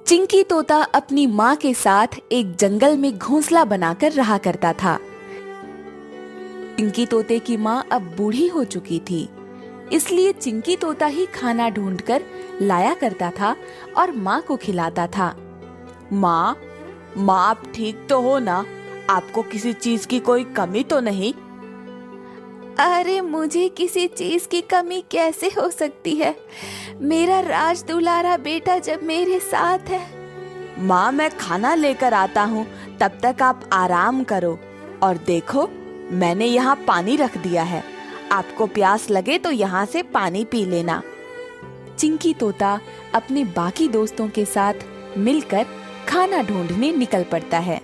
चिंकी तोता अपनी माँ के साथ एक जंगल में घोंसला बनाकर रहा करता था। चिंकी तोते की माँ अब बूढ़ी हो चुकी थी, इसलिए चिंकी तोता ही खाना ढूंढकर लाया करता था और माँ को खिलाता था। माँ, आप ठीक तो हो ना? आपको किसी चीज की कोई कमी तो नहीं? अरे मुझे किसी चीज की कमी कैसे हो सकती है? मेरा राज दुलारा बेटा जब मेरे साथ है। माँ, मैं खाना लेकर आता हूँ, तब तक आप आराम करो। और देखो, मैंने यहाँ पानी रख दिया है, आपको प्यास लगे तो यहाँ से पानी पी लेना। चिंकी तोता अपने बाकी दोस्तों के साथ मिलकर खाना ढूंढने निकल पड़ता है।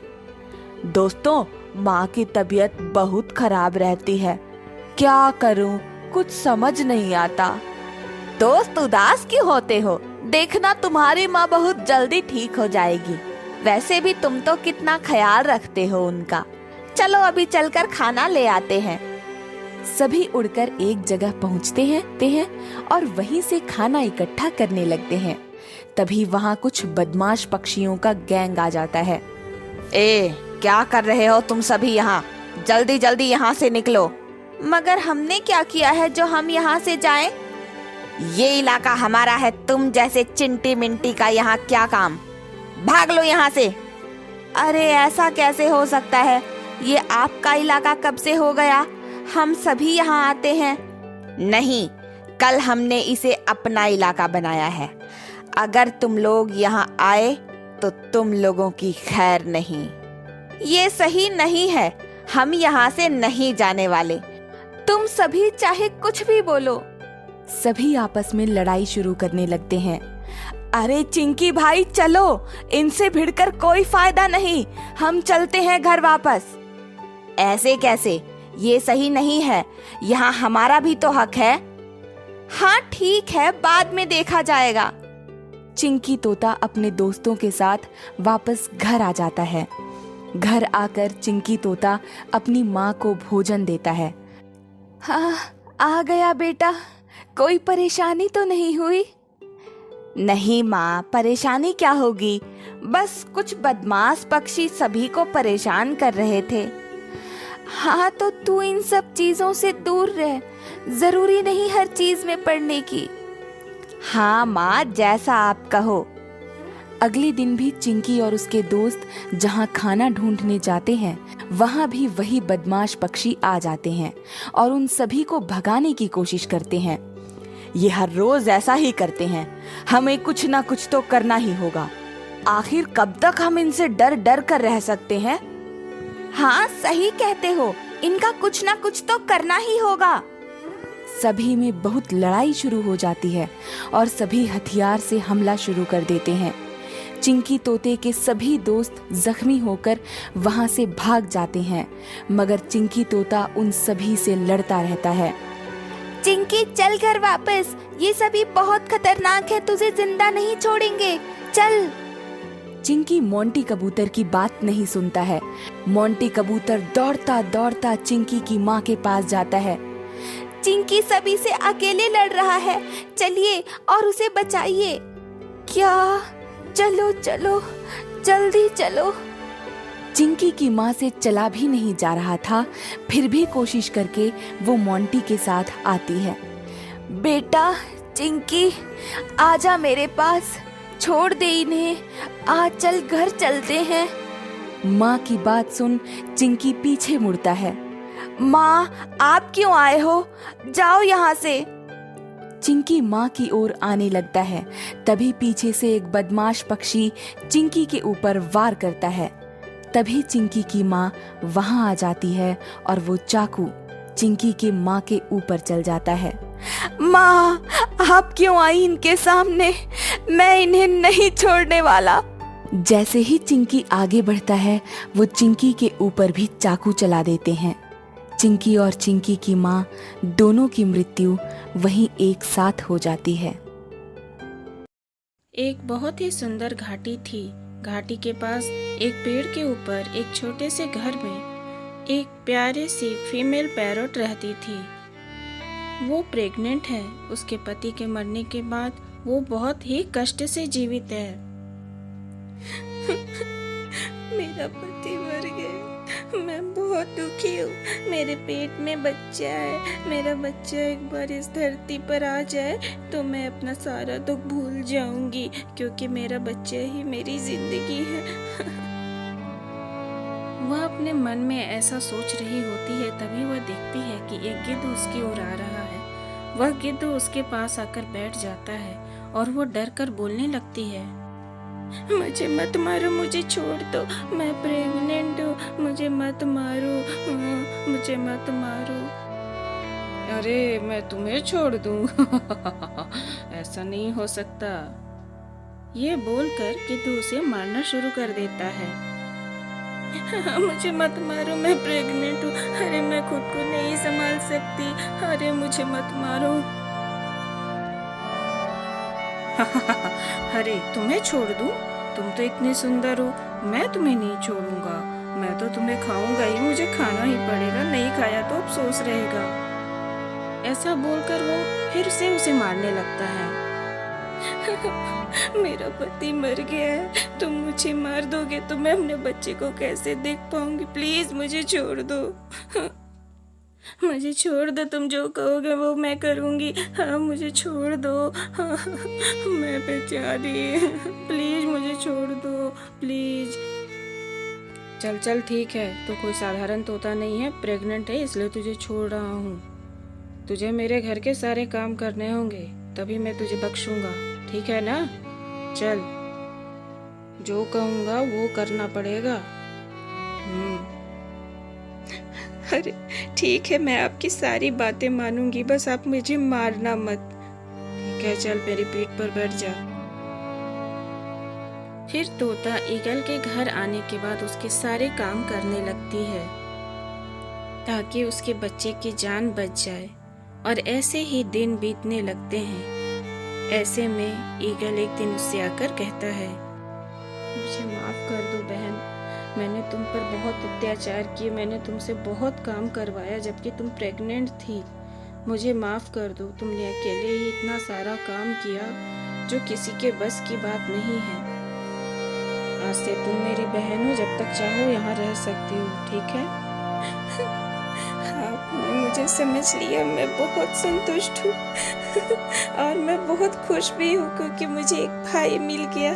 दोस्तों, माँ की तबीयत बहुत खराब रहती है, क्या करूं, कुछ समझ नहीं आता। दोस्त, उदास क्यों होते हो? देखना, तुम्हारी माँ बहुत जल्दी ठीक हो जाएगी। वैसे भी तुम तो कितना ख्याल रखते हो उनका। चलो अभी चलकर खाना ले आते हैं। सभी उड़कर एक जगह पहुंचते हैं और वहीं से खाना इकट्ठा करने लगते हैं। तभी वहां कुछ बदमाश पक्षियों का गैंग आ जाता है। क्या कर रहे हो तुम सभी यहाँ? जल्दी जल्दी यहाँ से निकलो। मगर हमने क्या किया है जो हम यहाँ से जाएं? ये इलाका हमारा है, तुम जैसे चिंटी मिंटी का यहाँ क्या काम? भाग लो यहाँ से। अरे ऐसा कैसे हो सकता है? ये आपका इलाका कब से हो गया? हम सभी यहाँ आते हैं। नहीं, कल हमने इसे अपना इलाका बनाया है। अगर तुम लोग यहाँ आए तो तुम लोगों की खैर नहीं। ये सही नहीं है, हम यहाँ से नहीं जाने वाले। तुम सभी चाहे कुछ भी बोलो। सभी आपस में लड़ाई शुरू करने लगते हैं। अरे चिंकी भाई, चलो, इनसे भिड़कर कोई फायदा नहीं, हम चलते हैं घर वापस। ऐसे कैसे? ये सही नहीं है, यहाँ हमारा भी तो हक है। हाँ ठीक है, बाद में देखा जाएगा। चिंकी तोता अपने दोस्तों के साथ वापस घर आ जाता है। घर आकर चिंकी तोता अपनी माँ को भोजन देता है। हाँ, आ गया बेटा, कोई परेशानी तो नहीं हुई? नहीं माँ, परेशानी क्या होगी, बस कुछ बदमाश पक्षी सभी को परेशान कर रहे थे। हाँ तो तू इन सब चीजों से दूर रह, जरूरी नहीं हर चीज में पड़ने की। हाँ माँ, जैसा आप कहो। अगले दिन भी चिंकी और उसके दोस्त जहाँ खाना ढूंढने जाते हैं, वहाँ भी वही बदमाश पक्षी आ जाते हैं और उन सभी को भगाने की कोशिश करते हैं। ये हर रोज ऐसा ही करते हैं, हमें कुछ ना कुछ तो करना ही होगा। आखिर कब तक हम इनसे डर डर कर रह सकते हैं? हाँ सही कहते हो, इनका कुछ ना कुछ तो करना ही होगा। सभी में बहुत लड़ाई शुरू हो जाती है और सभी हथियार से हमला शुरू कर देते हैं। चिंकी तोते के सभी दोस्त जख्मी होकर वहां से भाग जाते हैं, मगर चिंकी तोता उन सभी से लड़ता रहता है। चिंकी, चल घर वापस, ये सभी बहुत खतरनाक है, तुझे जिंदा नहीं छोड़ेंगे, चल। चिंकी मोंटी कबूतर की बात नहीं सुनता है। मोंटी कबूतर दौड़ता दौड़ता चिंकी की माँ के पास जाता है। चिंकी सभी से अकेले लड़ रहा है, चलिए और उसे बचाइए। क्या? चलो चलो, जल्दी चलो। चिंकी की माँ से चला भी नहीं जा रहा था, फिर भी कोशिश करके वो मोंटी के साथ आती है। बेटा चिंकी, आजा मेरे पास, छोड़ दे इन्हें, आज चल घर चलते हैं। माँ की बात सुन चिंकी पीछे मुड़ता है। माँ, आप क्यों आए हो? जाओ यहाँ से। चिंकी माँ की ओर आने लगता है, तभी पीछे से एक बदमाश पक्षी चिंकी के ऊपर वार करता है। तभी चिंकी की माँ वहां आ जाती है और वो चाकू चिंकी के माँ के ऊपर चल जाता है। माँ, आप क्यों आई इनके सामने? मैं इन्हें नहीं छोड़ने वाला। जैसे ही चिंकी आगे बढ़ता है, वो चिंकी के ऊपर भी चाकू चला देते हैं। चिंकी और चिंकी की माँ दोनों की मृत्यु वहीं एक साथ हो जाती है। एक बहुत ही सुंदर घाटी थी। घाटी के पास एक पेड़ के ऊपर एक छोटे से घर में एक प्यारी सी फीमेल पैरोट रहती थी। वो प्रेग्नेंट है। उसके पति के मरने के बाद वो बहुत ही कष्ट से जीवित है। मेरा पति मर गया। मैं बहुत दुखी हूँ। मेरे पेट में बच्चा है। मेरा बच्चा एक बार इस धरती पर आ जाए तो मैं अपना सारा दुख भूल जाऊंगी, क्योंकि मेरा बच्चा ही मेरी जिंदगी है। वह अपने मन में ऐसा सोच रही होती है, तभी वह देखती है कि एक गिद्ध उसकी ओर आ रहा है। वह गिद्ध उसके पास आकर बैठ जाता है और वो डर कर बोलने लगती है, मुझे मत मारो, मुझे छोड़ दो, मैं प्रेग्नेंट हूँ, मुझे मत मारो, मुझे मत मारो। अरे मैं तुम्हें छोड़ दूँ? ऐसा नहीं हो सकता। ये बोलकर गिद्ध उसे मारना शुरू कर देता है। मुझे मत मारो, मैं प्रेग्नेंट हूँ। अरे मैं खुद को नहीं संभाल सकती। अरे मुझे मत मारो। अरे तुम्हें छोड़ दूं? तुम तो इतनी सुंदर हो, मैं तुम्हें नहीं छोड़ूंगा। मैं तो तुम्हें खाऊंगा ही, मुझे खाना ही पड़ेगा, नहीं खाया तो अफसोस रहेगा। ऐसा बोलकर वो फिर से उसे मारने लगता है। मेरा पति मर गया है, तुम मुझे मार दोगे तो मैं अपने बच्चे को कैसे देख पाऊंगी? प्लीज मुझे छोड़ दो। मुझे छोड़ दो, तुम जो कहोगे वो मैं करूंगी। हाँ मुझे छोड़ दो। हाँ, मैं बेचारी, प्लीज मुझे छोड़ दो, प्लीज। चल चल ठीक है, तो कोई साधारण तोता नहीं है, प्रेग्नेंट है इसलिए तुझे छोड़ रहा हूँ। तुझे मेरे घर के सारे काम करने होंगे, तभी मैं तुझे बख्शूंगा, ठीक है ना? चल, जो कहूँगा वो करना पड़ेगा। अरे ठीक है, मैं आपकी सारी बातें मानूंगी, बस आप मुझे मारना मत। ठीक है, चल मेरी पीठ पर बैठ जा। फिर तोता ईगल के घर आने के बाद उसके सारे काम करने लगती है ताकि उसके बच्चे की जान बच जाए, और ऐसे ही दिन बीतने लगते हैं। ऐसे में ईगल एक दिन उससे आकर कहता है, मुझे माफ कर दो बहन, मैंने तुम पर बहुत अत्याचार किए, मैंने तुमसे बहुत काम करवाया जबकि तुम प्रेग्नेंट थी। मुझे माफ कर दो, तुमने अकेले ही इतना सारा काम किया जो किसी के बस की बात नहीं है। आज से तुम मेरी बहन हो, जब तक चाहो यहाँ रह सकती हो, ठीक है? आपने मुझे समझ लिया, मैं बहुत संतुष्ट हूँ और मैं बहुत खुश भी हूँ क्योंकि मुझे एक भाई मिल गया।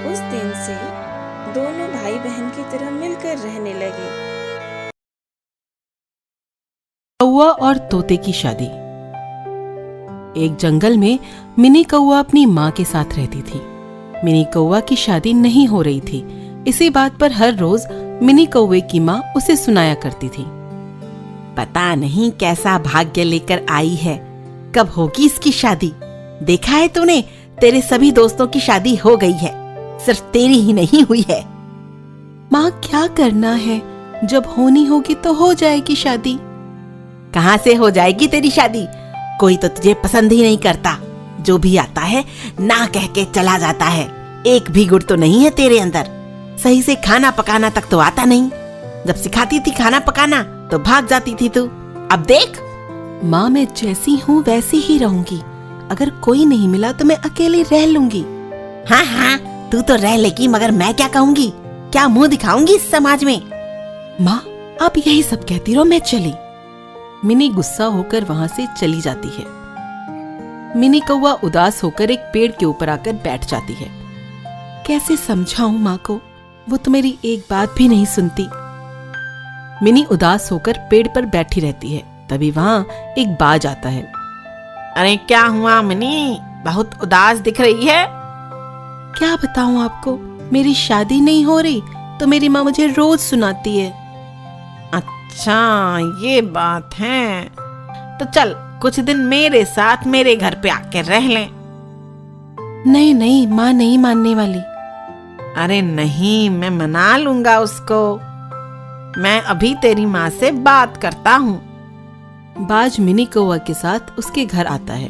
उस दिन से दोनों भाई बहन की तरह मिलकर रहने लगे। कौवा और तोते की शादी। एक जंगल में मिनी कौवा अपनी माँ के साथ रहती थी। मिनी कौवा की शादी नहीं हो रही थी। इसी बात पर हर रोज मिनी कौवे की माँ उसे सुनाया करती थी, पता नहीं कैसा भाग्य लेकर आई है, कब होगी इसकी शादी? देखा है तूने, तेरे सभी दोस्तों की शादी हो गई है, सिर्फ तेरी ही नहीं हुई है। माँ क्या करना है, जब होनी होगी तो हो जाएगी शादी। कहाँ से हो जाएगी तेरी शादी? कोई तो तुझे पसंद ही नहीं करता, जो भी आता है ना कह के चला जाता है। एक भी गुण तो नहीं है तेरे अंदर, सही से खाना पकाना तक तो आता नहीं। जब सिखाती थी खाना पकाना तो भाग जाती थी तू। अब देख, माँ मैं जैसी हूँ वैसी ही रहूंगी, अगर कोई नहीं मिला तो मैं अकेली रह लूंगी। हाँ हाँ तू तो रह लेगी, मगर मैं क्या कहूँगी, क्या मुंह दिखाऊंगी इस समाज में? माँ आप यही सब कहती रहो, मैं चली। मिनी गुस्सा होकर वहाँ से चली जाती है। मिनी कौवा उदास होकर एक पेड़ के ऊपर आकर बैठ जाती है। कैसे समझाऊं माँ को, वो तो मेरी एक बात भी नहीं सुनती। मिनी उदास होकर पेड़ पर बैठी रहती है। तभी वहाँ एक बाज आता है। अरे क्या हुआ मिनी, बहुत उदास दिख रही है? क्या बताऊं आपको, मेरी शादी नहीं हो रही तो मेरी माँ मुझे रोज सुनाती है। अच्छा ये बात है, तो चल कुछ दिन मेरे साथ मेरे घर पे आकर रह लें। नहीं नहीं माँ नहीं मानने वाली। अरे नहीं, मैं मना लूंगा उसको, मैं अभी तेरी माँ से बात करता हूँ। बाज मिनी कौवा के साथ उसके घर आता है।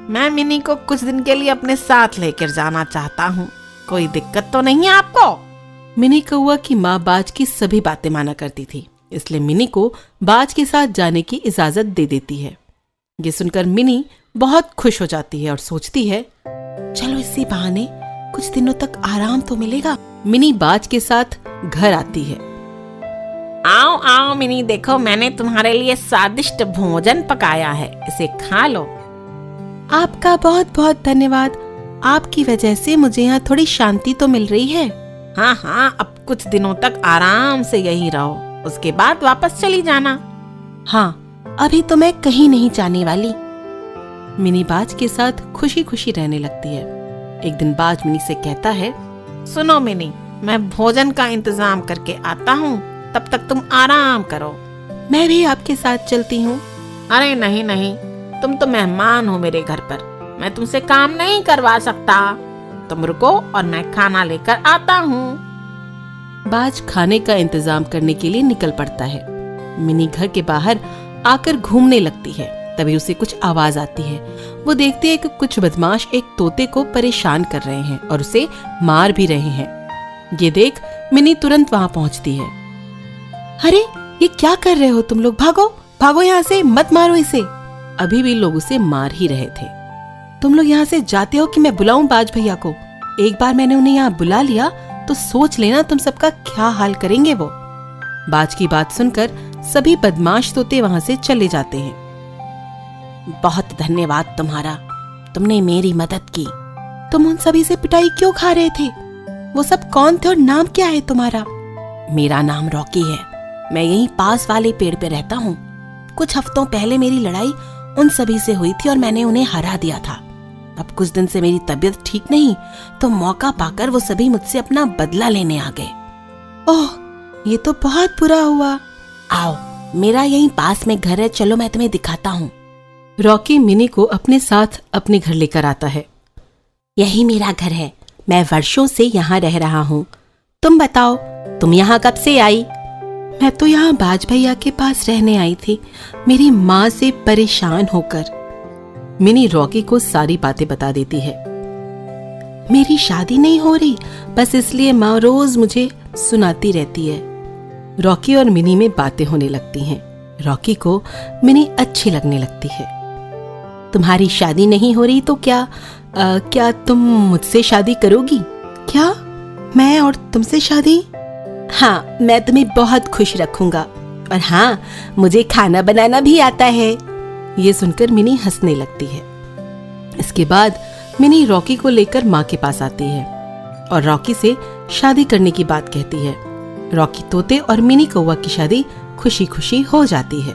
मैं मिनी को कुछ दिन के लिए अपने साथ लेकर जाना चाहता हूँ, कोई दिक्कत तो नहीं है आपको? मिनी कौवा की माँ बाज की सभी बातें माना करती थी, इसलिए मिनी को बाज के साथ जाने की इजाजत दे देती है। ये सुनकर मिनी बहुत खुश हो जाती है और सोचती है, चलो इसी बहाने कुछ दिनों तक आराम तो मिलेगा। मिनी बाज के साथ घर आती है। आओ आओ मिनी, देखो मैंने तुम्हारे लिए स्वादिष्ट भोजन पकाया है, इसे खा लो। आपका बहुत बहुत धन्यवाद। आपकी वजह से मुझे यहाँ थोड़ी शांति तो मिल रही है। हाँ हाँ, अब कुछ दिनों तक आराम से यहीं रहो, उसके बाद वापस चली जाना। हाँ, अभी तो मैं कहीं नहीं जाने वाली। मिनी बाज के साथ खुशी खुशी रहने लगती है। एक दिन बाज मिनी से कहता है, सुनो मिनी, मैं भोजन का इंतजाम करके आता हूँ, तब तक तुम आराम करो। मैं भी आपके साथ चलती हूँ। अरे नहीं नहीं, तुम तो मेहमान हो मेरे घर पर, मैं तुमसे काम नहीं करवा सकता। तुम रुको और मैं खाना लेकर आता हूँ। बाज खाने का इंतजाम करने के लिए निकल पड़ता है। मिनी घर के बाहर आकर घूमने लगती है। तभी उसे कुछ आवाज आती है। वो देखती है कि कुछ बदमाश एक तोते को परेशान कर रहे हैं और उसे मार भी रहे हैं। ये देख मिनी तुरंत वहां पहुंचती है। अरे ये क्या कर रहे हो तुम लोग? भागो भागो यहाँ से, मत मारो इसे। अभी भी लोग उसे मार ही रहे थे। तुम लोग यहाँ से जाते हो कि मैं बुलाऊं बाज भैया को? एक बार मैंने उन्हें यहाँ बुला लिया तो सोच लेना तुम सबका क्या हाल करेंगे वो। बाज की बात सुनकर सभी बदमाश तोते वहां से चले जाते हैं। बहुत धन्यवाद तुम्हारा, तुमने मेरी मदद की। तुम उन सभी से पिटाई क्यों खा रहे थे? वो सब कौन थे और नाम क्या है तुम्हारा? मेरा नाम रॉकी है, मैं यहीं पास वाले पेड़ पे रहता हूँ। कुछ हफ्तों पहले मेरी लड़ाई उन सभी से हुई थी और मैंने उन्हें हरा दिया था। अब कुछ दिन से मेरी तबीयत ठीक नहीं, तो मौका पाकर वो सभी मुझसे अपना बदला लेने आ गए। ओह, ये तो बहुत बुरा हुआ। आओ, मेरा यहीं पास में घर है, चलो मैं तुम्हें दिखाता हूँ। रॉकी मिनी को अपने साथ अपने घर लेकर आता है। यही मेरा घर है, मैं वर्षों से यहाँ रह रहा हूँ। तुम बताओ, तुम यहाँ कब से आई? मैं तो यहाँ बाज भैया के पास रहने आई थी, मेरी माँ से परेशान होकर। मिनी रॉकी को सारी बातें बता देती है। मेरी शादी नहीं हो रही, बस इसलिए माँ रोज मुझे सुनाती रहती है। रॉकी और मिनी में बातें होने लगती हैं। रॉकी को मिनी अच्छी लगने लगती है। तुम्हारी शादी नहीं हो रही तो क्या तुम मुझसे शादी करोगी? क्या मैं और तुमसे शादी? हाँ, मैं तुम्हें बहुत खुश रखूंगा। और हाँ, मुझे खाना बनाना भी आता है। ये सुनकर मिनी हंसने लगती है। इसके बाद मिनी रॉकी को लेकर माँ के पास आती है और रॉकी से शादी करने की बात कहती है। रॉकी तोते और मिनी कौवा की शादी खुशी खुशी हो जाती है।